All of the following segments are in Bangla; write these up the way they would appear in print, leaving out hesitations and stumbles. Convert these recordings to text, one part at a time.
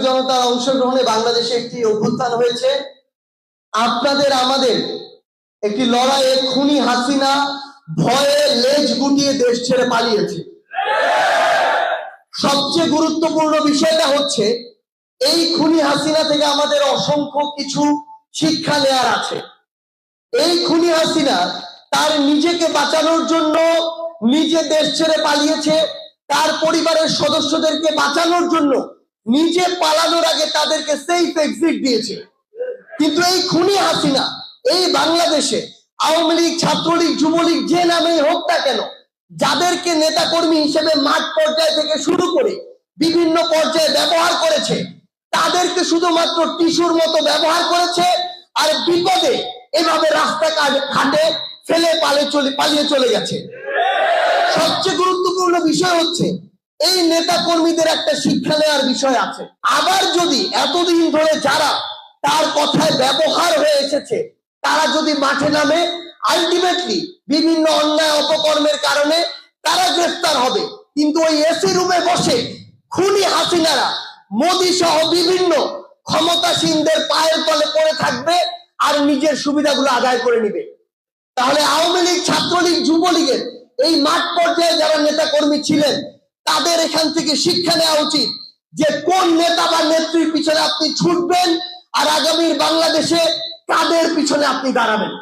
জনতার অংশগ্রহণে বাংলাদেশে একটি অভ্যুত্থান হয়েছে। আপনাদের আমাদের একটি লড়াইয়ে খুনি হাসিনা ভয়ে লেজ গুটিয়ে দেশ ছেড়ে পালিয়েছে। সবচেয়ে গুরুত্বপূর্ণ বিষয়টা হচ্ছে এই খুনি হাসিনা থেকে আমাদের অসংখ্য কিছু শিক্ষা নেওয়ার আছে। এই খুনি হাসিনা তার নিজেকে বাঁচানোর জন্য নিজে দেশ ছেড়ে পালিয়েছে, তার পরিবারের সদস্যদেরকে বাঁচানোর জন্য নিজে পালানোর আগে তাদেরকে সেফ এক্সিট দিয়েছে। কিন্তু এই খুনি হাসিনা এই বাংলাদেশে আওয়ামী লীগ, ছাত্রলীগ, যুবলীগ যে নামেই হোক না কেন, যাদেরকে নেতাকর্মী হিসেবে মাঠ পর্যায় থেকে শুরু করে বিভিন্ন পর্যায়ে ব্যবহার করেছে, তাদেরকে শুধুমাত্র টিস্যুর মতো ব্যবহার করেছে, আর বিপদে এভাবে রাস্তা ঘাটে ফেলে পালিয়ে চলে গেছে। সবচেয়ে গুরুত্বপূর্ণ বিষয় হচ্ছে এই নেতা কর্মীদের একটা শিক্ষা নেওয়ার বিষয় আছে। আবার যদি এতদিন ধরে যারা তার কথায় ব্যবহার হয়ে এসেছে তারা যদি মাঠে নামে, আলটিমেটলি বিভিন্ন অন্যায় অপকর্মের কারণে তারা গ্রেফতার হবে। কিন্তু ওই এসি রুমে বসে খুনি হাসিনারা মোদী সহ বিভিন্ন ক্ষমতাসীনদের পায়ের তলে পড়ে থাকবে আর নিজের সুবিধাগুলো আদায় করে নিবে। তাহলে আওয়ামী লীগ, ছাত্রলীগ, যুবলীগের এই মাঠ পর্যায়ে যারা নেতা কর্মী ছিলেন তাদের এখান থেকে শিক্ষা নেওয়া উচিত যে কোন নেতা বা নেত্রীর পিছনে আপনি ছুটবেন আর আগামীর বাংলাদেশে কাদের পিছনে আপনি দাঁড়াবেন।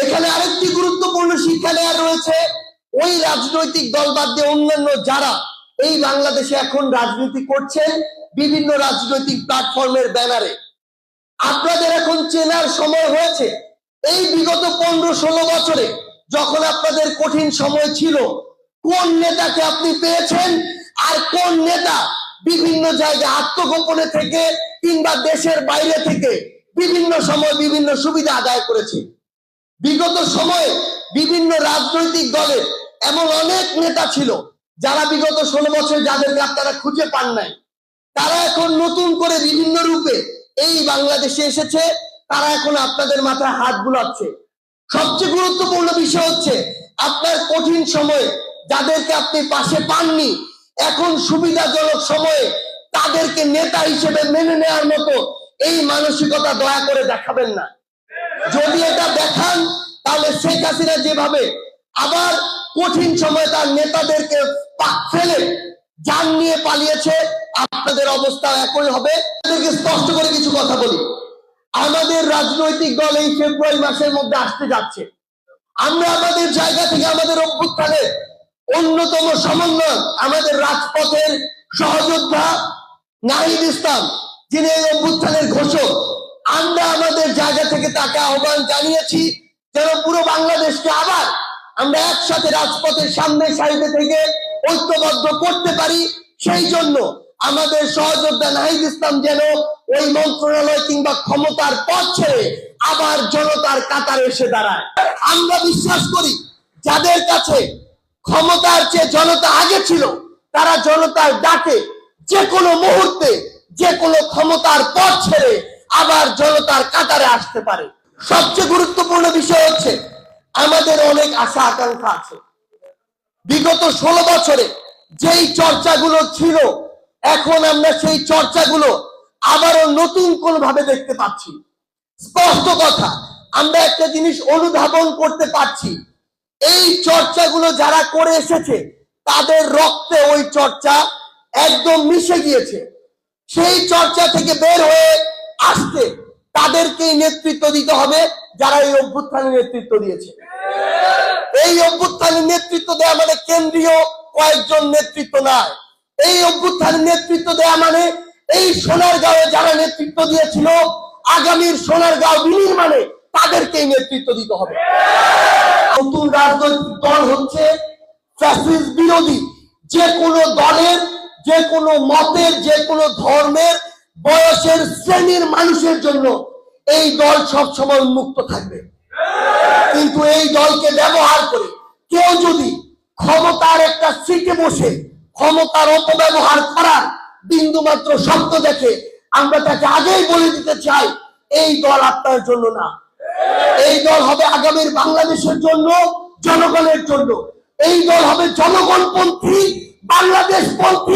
এখানে আরেকটি গুরুত্বপূর্ণ শিক্ষা নেওয়া রয়েছে, ওই রাজনৈতিক দল বাদ দিয়ে অন্যান্য যারা এই বাংলাদেশে এখন রাজনীতি করছেন বিভিন্ন রাজনৈতিক প্ল্যাটফর্মের ব্যানারে, আপনাদের এখন চেনার সময় হয়েছে। এই বিগত 15-16 বছরে যখন আপনাদের কঠিন সময় ছিল, কোন নেতাকে আপনি পেয়েছেন আর কোন নেতা বিভিন্ন জায়গায় আত্মগোপনে থেকে কিংবা দেশের বাইরে থেকে বিভিন্ন সময় বিভিন্ন সুবিধা আদায় করেছে। বিগত সময়ে বিভিন্ন রাজনৈতিক দলের এমন অনেক নেতা ছিল যারা বিগত 16 বছর যাদেরকে আপনারা খুঁজে পান নাই, তারা এখন নতুন করে বিভিন্ন রূপে এই বাংলাদেশে এসেছে, তারা এখন আপনাদের মাথায় হাত বুলাচ্ছে। সবচেয়ে গুরুত্বপূর্ণ বিষয় হচ্ছে আপনার কঠিন সময়ে যাদেরকে আপনি পাশে পাননি, এখন সুবিধাজনক সময়ে তাদেরকে নেতা হিসেবে মেনে নেওয়ার মতো এই মানসিকতা দয়া করে দেখাবেন না। যদি এটা দেখান তাহলে শেখ হাসিনা যেভাবে আবার কঠিন সময় তার নেতাদেরকে ফেলে জান নিয়ে পালিয়েছে, আপনাদের অবস্থা একই হবে। তাদেরকে স্পষ্ট করে কিছু কথা বলি, আমাদের রাজনৈতিক দল এই ফেব্রুয়ারি মাসের মধ্যে আসতে যাচ্ছে। আমরা আমাদের জায়গা থেকে আমাদের অভ্যুত্থানের অন্যতম সমন্বয় আমাদের রাজপথের সহযোদ্ধা নাহিদ ইসলাম, যিনি এই অভ্যুত্থানের ঘোষক, আমরা আমাদের জায়গা থেকে তাকে আহ্বান জানিয়েছি যেন পুরো বাংলাদেশকে আবার আমরা একসাথে রাজপথের সামনে সারিতে থেকে ঐক্যবদ্ধ করতে পারি। সেই জন্য আমাদের সহযোদ্ধা নাহিদ ইসলাম যেন ওই মন্ত্রণালয় কিংবা ক্ষমতার পথ ছেড়ে আবার জনতার কাতারে এসে দাঁড়ায়। আমরা বিশ্বাস করি যাদের কাছে ক্ষমতার চেয়ে জনতা আগে ছিল, তারা জনতার ডাকে যে কোনো মুহূর্তে যে কোনো ক্ষমতার পথ ছেড়ে আবার জনতার কাতারে আসতে পারে। সবচেয়ে গুরুত্বপূর্ণ বিষয় হচ্ছে আমাদের অনেক আশা আকাঙ্ক্ষা আছে। বিগত 16 বছরে যেই চর্চাগুলো ছিল, এখন আমরা সেই চর্চাগুলো আবারও নতুন কোন ভাবে দেখতে পাচ্ছি। স্পষ্ট কথা, আমরা একটা জিনিস অনুধাবন করতে পারছি, এই চর্চাগুলো যারা করে এসেছে তাদের রক্তে ওই চর্চা একদম মিশে গিয়েছে। সেই চর্চা থেকে বের হয়ে আসতে তাদেরকেই নেতৃত্ব দিতে হবে যারা এই অভ্যুত্থানের নেতৃত্ব দিয়েছে। এই অভ্যুত্থানের নেতৃত্ব দেওয়া মানে কেন্দ্রীয় কয়েকজন নেতৃত্ব নয়। এই অভ্যুত্থানের নেতৃত্ব দেওয়া মানে এই সোনারগাঁওয়ে যারা নেতৃত্ব দিয়েছিল, আগামীর সোনারগাঁও বিনির্মাণে তাদেরকেই নেতৃত্ব দিতে হবে। নতুন রাজনৈতিক দল হচ্ছে ফ্যাসিস্ট বিরোধী। যে কোনো দলের, যে কোনো মতের, যে কোনো ধর্মের, বয়সের, শ্রেণীর মানুষের জন্য এই দল সবসময় উন্মুক্ত থাকবে। কিন্তু এই দলকে ব্যবহার করে কেউ যদি ক্ষমতার একটা সিটে বসে ক্ষমতার অপব্যবহার করার বিন্দুমাত্র শব্দ দেখে, আমরা তাকে আগেই বলে দিতে চাই এই দল আপনার জন্য না। এই দল হবে আগামীর বাংলাদেশের জন্য, জনগণের জন্য। এই দল হবে জনগণপন্থী, বাংলাদেশপন্থী।